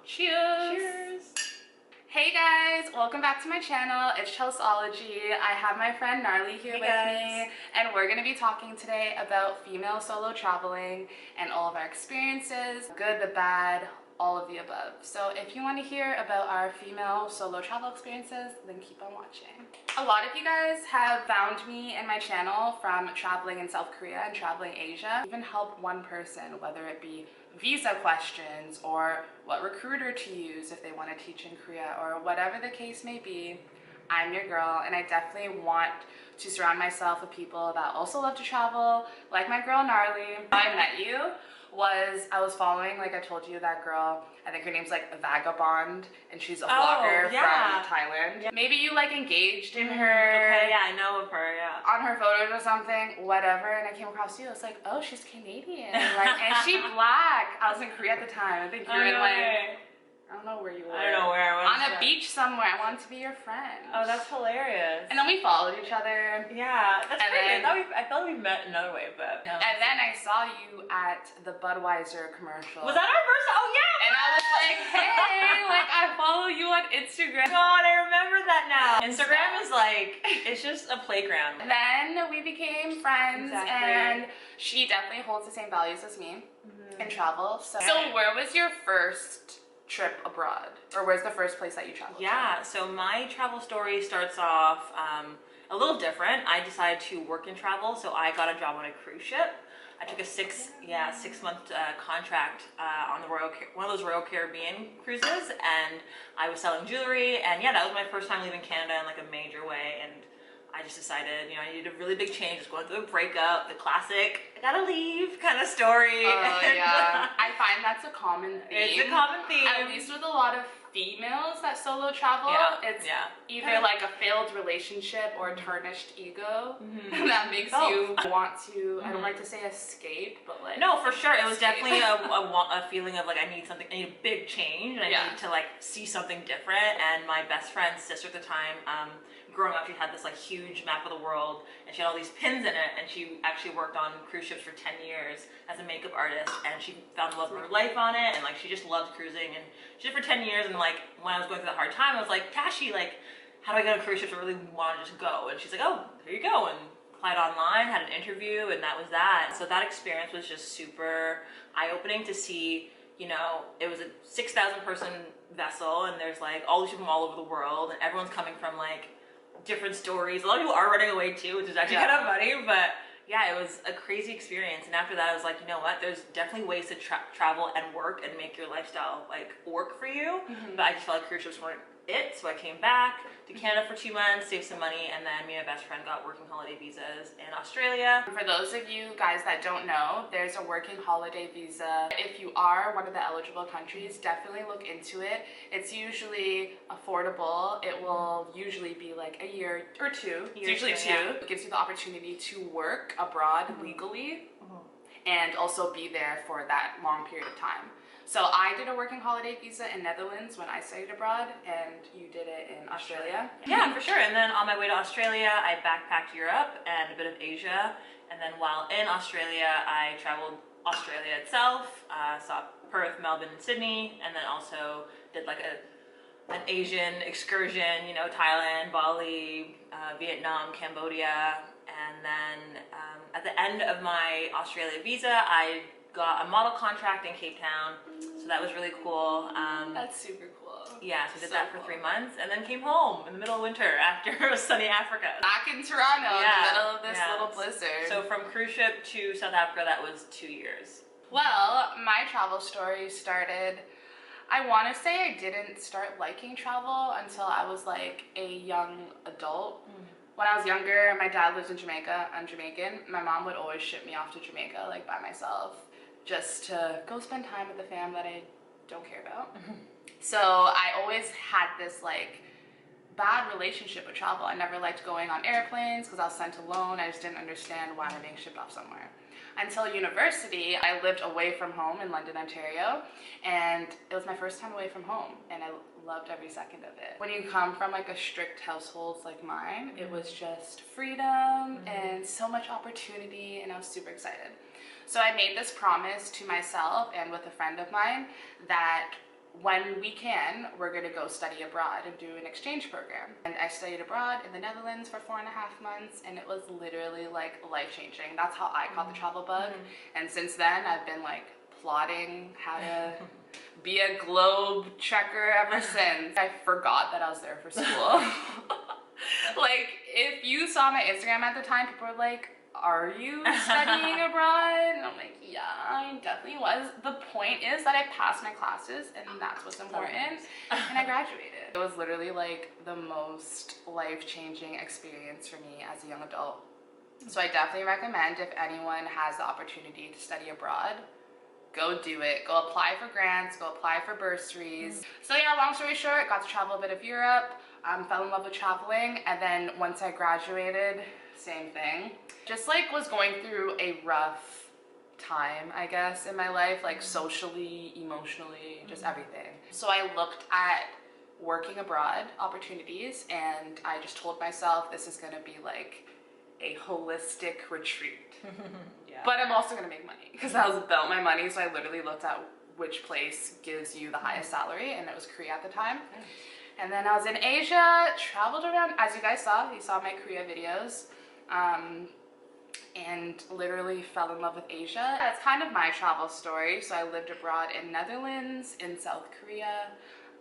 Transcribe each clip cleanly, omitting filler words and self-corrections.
Cheers! Cheers! Hey guys, welcome back to my channel. It's Chelseology. I have my friend Gnarly here with me, and we're going to be talking today about female solo traveling and all of our experiences, good, the bad, all of the above. So if you want to hear about our female solo travel experiences, then keep on watching. A lot of you guys have found me and my channel from traveling in South Korea and traveling Asia. Even help one person, whether it be visa questions or what recruiter to use if they want to teach in Korea or whatever the case may be. I'm your girl, and I definitely want to surround myself with people that also love to travel, like my girl Gnarly. How I met you was I was following, like I told you, that girl, I think her name's like Vagabond, and she's a vlogger from Thailand. Yeah. Maybe you like engaged in her. Okay, yeah, I know of her, yeah. On her photos or something, whatever, and I came across you. I was like, oh, she's Canadian, like, and she black. I was in Korea at the time. I think you were in like, I don't know where you were. I don't know where I was. On a beach somewhere. I wanted to be your friend. Oh, that's hilarious. And then we followed each other. Yeah, that's crazy. I felt we met another way, but. No. And then I saw you at the Budweiser commercial. Was that our first? Oh, yeah! And I was like, hey, like, I follow you on Instagram. God, I remember that now. Instagram is like, it's just a playground. Then we became friends, and she definitely holds the same values as me in travel. So where was your first trip abroad, or where's the first place that you traveled? Yeah, so my travel story starts off a little different. I decided to work and travel, so I got a job on a cruise ship. I took a six-month contract on the one of those Royal Caribbean cruises, and I was selling jewelry, and yeah, that was my first time leaving Canada in like a major way, and I just decided, you know, I needed a really big change. I was going through a breakup, the classic, I gotta leave kind of story. Oh, yeah. I find that's a common theme. It's a common theme. At least with a lot of females that solo travel, it's either like a failed relationship or a tarnished ego that makes you want to, I don't like to say escape, but like... No, for sure. It was definitely a feeling of like, I need a big change, and I need to like see something different. And my best friend's sister at the time, growing up, she had this like huge map of the world, and she had all these pins in it, and she actually worked on cruise ships for 10 years as a makeup artist, and she found the love of her life on it, and like she just loved cruising, and she did for 10 years. And like when I was going through that hard time, I was like, Tashi, like, how do I get on cruise ships? I really want to just go. And she's like, oh, here you go, and applied online, had an interview, and that was that. So that experience was just super eye-opening to see. You know, it was a 6,000 person vessel, and there's like all these people from all over the world, and everyone's coming from like different stories. A lot of people are running away too, which is actually kind of funny, but yeah, it was a crazy experience. And after that, I was like, you know what, there's definitely ways to travel and work and make your lifestyle like work for you, but I just felt like cruise ships weren't it. So I came back to Canada for 2 months, saved some money, and then me and my best friend got working holiday visas in Australia. For those of you guys that don't know, there's a working holiday visa. If you are one of the eligible countries, definitely look into it. It's usually affordable. It will usually be like a year or two. It's usually two. It gives you the opportunity to work abroad legally and also be there for that long period of time. So I did a working holiday visa in Netherlands when I studied abroad, and you did it in Australia. Yeah, for sure. And then on my way to Australia, I backpacked Europe and a bit of Asia. And then while in Australia, I traveled Australia itself, saw Perth, Melbourne, and Sydney, and then also did like an Asian excursion, you know, Thailand, Bali, Vietnam, Cambodia. And then at the end of my Australia visa, I got a model contract in Cape Town, so that was really cool. That's super cool. Yeah, so I did that for 3 months, and then came home in the middle of winter after sunny Africa. Back in Toronto in the middle of this little blizzard. So from cruise ship to South Africa, that was 2 years. Well, my travel story started, I want to say I didn't start liking travel until I was like a young adult. When I was younger, my dad lives in Jamaica. I'm Jamaican. My mom would always ship me off to Jamaica, like by myself, just to go spend time with the fam that I don't care about. So I always had this like bad relationship with travel. I never liked going on airplanes because I was sent alone. I just didn't understand why I'm being shipped off somewhere. Until university, I lived away from home in London, Ontario, and it was my first time away from home, and I loved every second of it. When you come from like a strict household like mine, it was just freedom and so much opportunity, and I was super excited. So I made this promise to myself and with a friend of mine that when we can, we're gonna go study abroad and do an exchange program. And I studied abroad in the Netherlands for 4.5 months, and it was literally like life-changing. That's how I caught the travel bug. And since then, I've been like plotting how to be a globe trekker ever since. I forgot that I was there for school. Like, if you saw my Instagram at the time, people were like, are you studying abroad? And I'm like, yeah, I definitely was. The point is that I passed my classes, and that's what's important. And I graduated. It was literally like the most life-changing experience for me as a young adult. So I definitely recommend, if anyone has the opportunity to study abroad, go do it. Go apply for grants, go apply for bursaries. So yeah, long story short, got to travel a bit of Europe, fell in love with traveling, and then once I graduated, same thing. Just like was going through a rough time, I guess, in my life, like socially, emotionally, just everything. So I looked at working abroad opportunities, and I just told myself this is gonna be like a holistic retreat. Yeah. But I'm also gonna make money, because that was about my money. So I literally looked at which place gives you the highest salary, and it was Korea at the time. And then I was in Asia, traveled around, as you guys saw, you saw my Korea videos, and literally fell in love with Asia. That's kind of my travel story. So I lived abroad in Netherlands, in South Korea.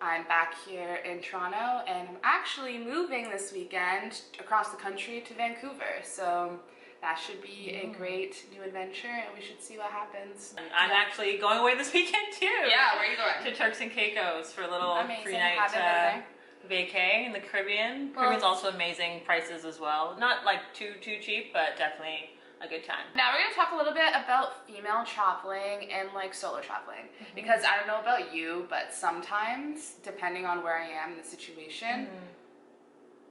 I'm back here in Toronto, and I'm actually moving this weekend across the country to Vancouver. So that should be a great new adventure, and we should see what happens. I'm actually going away this weekend too. Yeah, where are you going? To Turks and Caicos for a little Amazing. 3-night vacay in the Caribbean. Caribbean's also amazing prices as well. Not like too cheap, but definitely a good time. Now we're going to talk a little bit about female traveling and like solo traveling, because I don't know about you, but sometimes depending on where I am in the situation,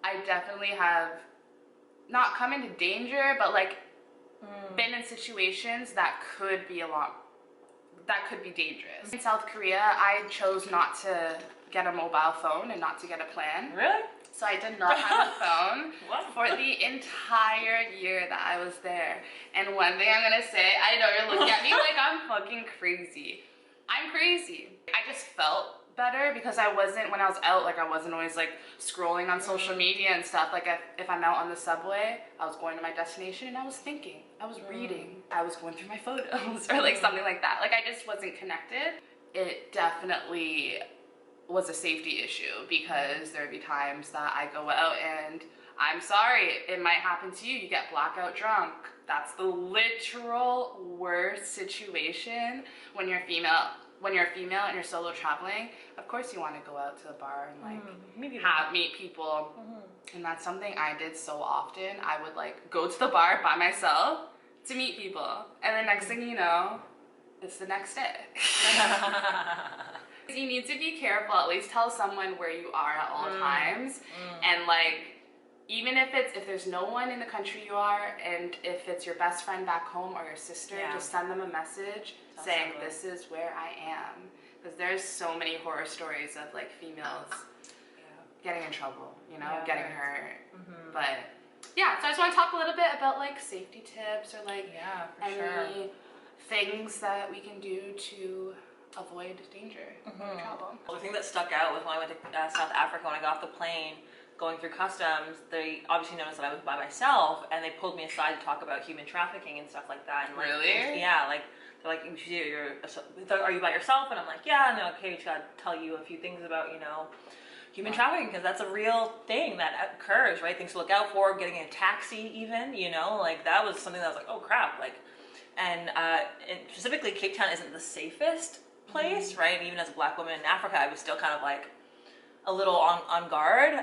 I definitely have not come into danger, but like been in situations that could be dangerous. In South Korea, I chose not to get a mobile phone and not to get a plan. Really? So I did not have a phone for the entire year that I was there. And one thing I'm gonna say, I know you're looking at me like I'm fucking crazy. I'm crazy. I just felt better because I wasn't, when I was out, like I wasn't always like scrolling on social media and stuff. Like if I'm out on the subway, I was going to my destination and I was thinking, I was reading, I was going through my photos or like something like that. Like I just wasn't connected. It definitely was a safety issue, because there'd be times that I go out and I'm sorry, it might happen to you. You get blackout drunk. That's the literal worst situation when you're female. When you're a female and you're solo traveling, of course you want to go out to the bar and like meet people. And that's something I did so often. I would like go to the bar by myself to meet people, and the next thing you know, it's the next day. You need to be careful. At least tell someone where you are at all times, and like, even if there's no one in the country you are, and if it's your best friend back home or your sister, just send them a message saying this is where I am, because there's so many horror stories of like females getting in trouble, you know, getting hurt. But yeah, so I just want to talk a little bit about like safety tips, or like any things that we can do to avoid danger when we travel. The thing that stuck out was when I went to South Africa. When I got off the plane going through customs, they obviously noticed that I was by myself, and they pulled me aside to talk about human trafficking and stuff like that. And like, really? Yeah, like they're like, are you by yourself? And I'm like, yeah. And they're like, okay, we gotta tell you a few things about, you know, human trafficking, because that's a real thing that occurs, right? Things to look out for, getting in a taxi even, you know, like that was something that I was like, oh crap, like, and specifically Cape Town isn't the safest place, right? Even as a black woman in Africa, I was still kind of like a little on guard.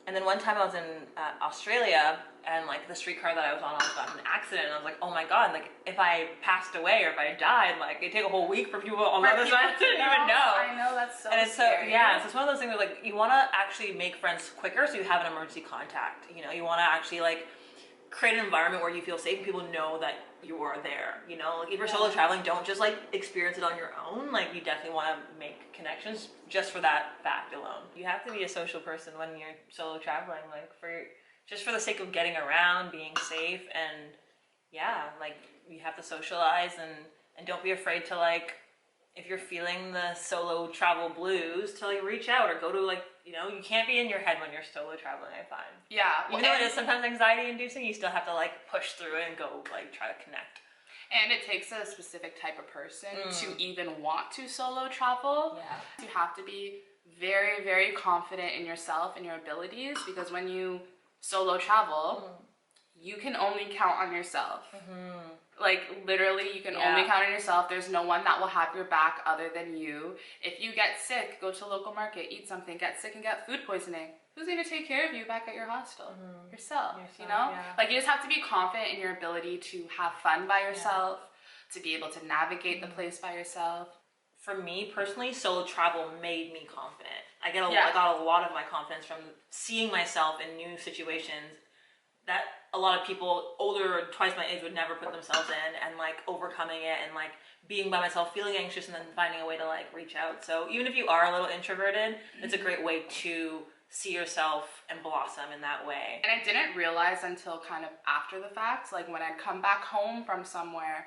And then one time I was in Australia, and like the streetcar that I was on almost got in an accident, and I was like, oh my god, like if I passed away or if I died, like it'd take a whole week for people on the other side to even know. I know, that's so and it's scary. So yeah, so it's one of those things where like you want to actually make friends quicker, so you have an emergency contact. You know, you want to actually like create an environment where you feel safe and people know that you are there. You know, like if you're solo traveling, don't just like experience it on your own. Like you definitely want to make connections just for that fact alone. You have to be a social person when you're solo traveling, like just for the sake of getting around, being safe, and yeah, like you have to socialize, and don't be afraid to like if you're feeling the solo travel blues, to like reach out or go to like, you know, you can't be in your head when you're solo traveling, I find. Yeah. Even though it is sometimes anxiety inducing, you still have to like push through it and go like try to connect. And it takes a specific type of person to even want to solo travel. Yeah. You have to be very, very confident in yourself and your abilities, because when you solo travel, you can only count on yourself. Like literally you can only count on yourself. There's no one that will have your back other than you. If you get sick, go to a local market, eat something, get sick and get food poisoning. Who's going to take care of you back at your hostel? Yourself, you know? Yeah. Like you just have to be confident in your ability to have fun by yourself, to be able to navigate the place by yourself. For me personally, solo travel made me confident. I got a lot of my confidence from seeing myself in new situations that a lot of people older, twice my age, would never put themselves in, and like overcoming it and like being by myself, feeling anxious, and then finding a way to like reach out. So even if you are a little introverted, it's a great way to see yourself and blossom in that way. And I didn't realize until kind of after the fact, like when I'd come back home from somewhere,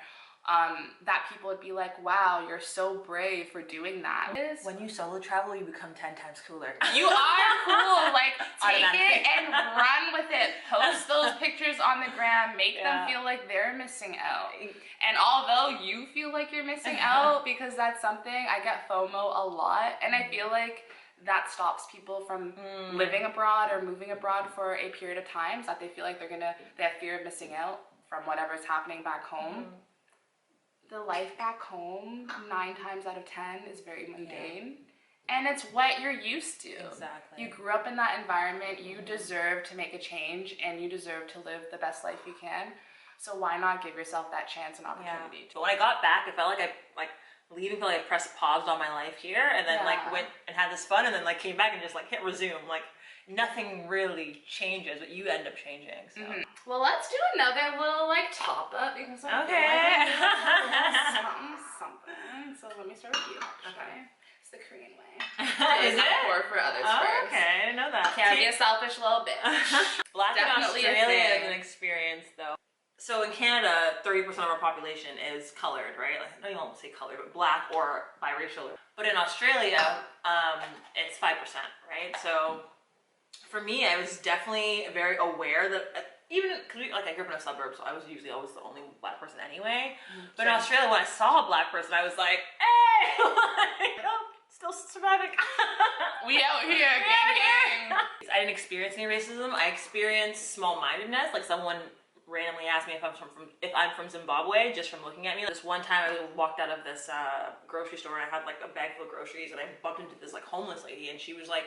that people would be like, wow, you're so brave for doing that. When you solo travel, you become 10 times cooler. You are cool. Like, take it and run with it. Post those pictures on the gram. Make them feel like they're missing out. And although you feel like you're missing out, because that's something, I get FOMO a lot. And I feel like that stops people from living abroad or moving abroad for a period of time, so that they feel like they have fear of missing out from whatever's happening back home. The life back home, 9 times out of 10, is very mundane. And it's what you're used to. Exactly. You grew up in that environment, you deserve to make a change, and you deserve to live the best life you can. So why not give yourself that chance and opportunity? But when I got back, I felt like leaving, felt like I pressed pause on my life here, and then like went and had this fun, and then like came back and just like hit resume. Like nothing really changes, but you end up changing. So. Well, let's do another little like top up, because I feel like something. So let me start with you. Okay. It's the Korean way. Is it? Pour for others first. Okay, I know that. Can't be a selfish little bitch. Black in Definitely a Australia thing. is an experience, though. So in Canada, 30% of our population is colored, right? Like, no, you won't say colored, but black or biracial. But in Australia, it's 5%, right? So for me, I was definitely very aware that even, cause like I grew up in a suburb, so I was usually always the only black person anyway. But in Australia, when I saw a black person, I was like, hey, like, oh, still surviving. We out here, gang, gang. I didn't experience any racism. I experienced small-mindedness, like someone randomly asked me if I'm from Zimbabwe just from looking at me. This one time I walked out of this grocery store and I had like a bag full of groceries, and I bumped into this like homeless lady, and she was like,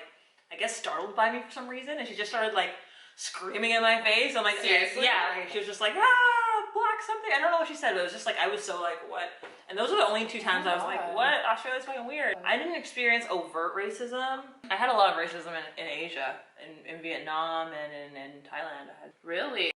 I guess startled by me for some reason, and she just started like screaming in my face. I'm like, seriously? Yeah, like, she was just like, black something. I don't know what she said, but it was just like, I was so like, what? And those were the only 2 times I was like, what? Australia's fucking weird. I didn't experience overt racism. I had a lot of racism in Asia, in Vietnam and in Thailand. Really?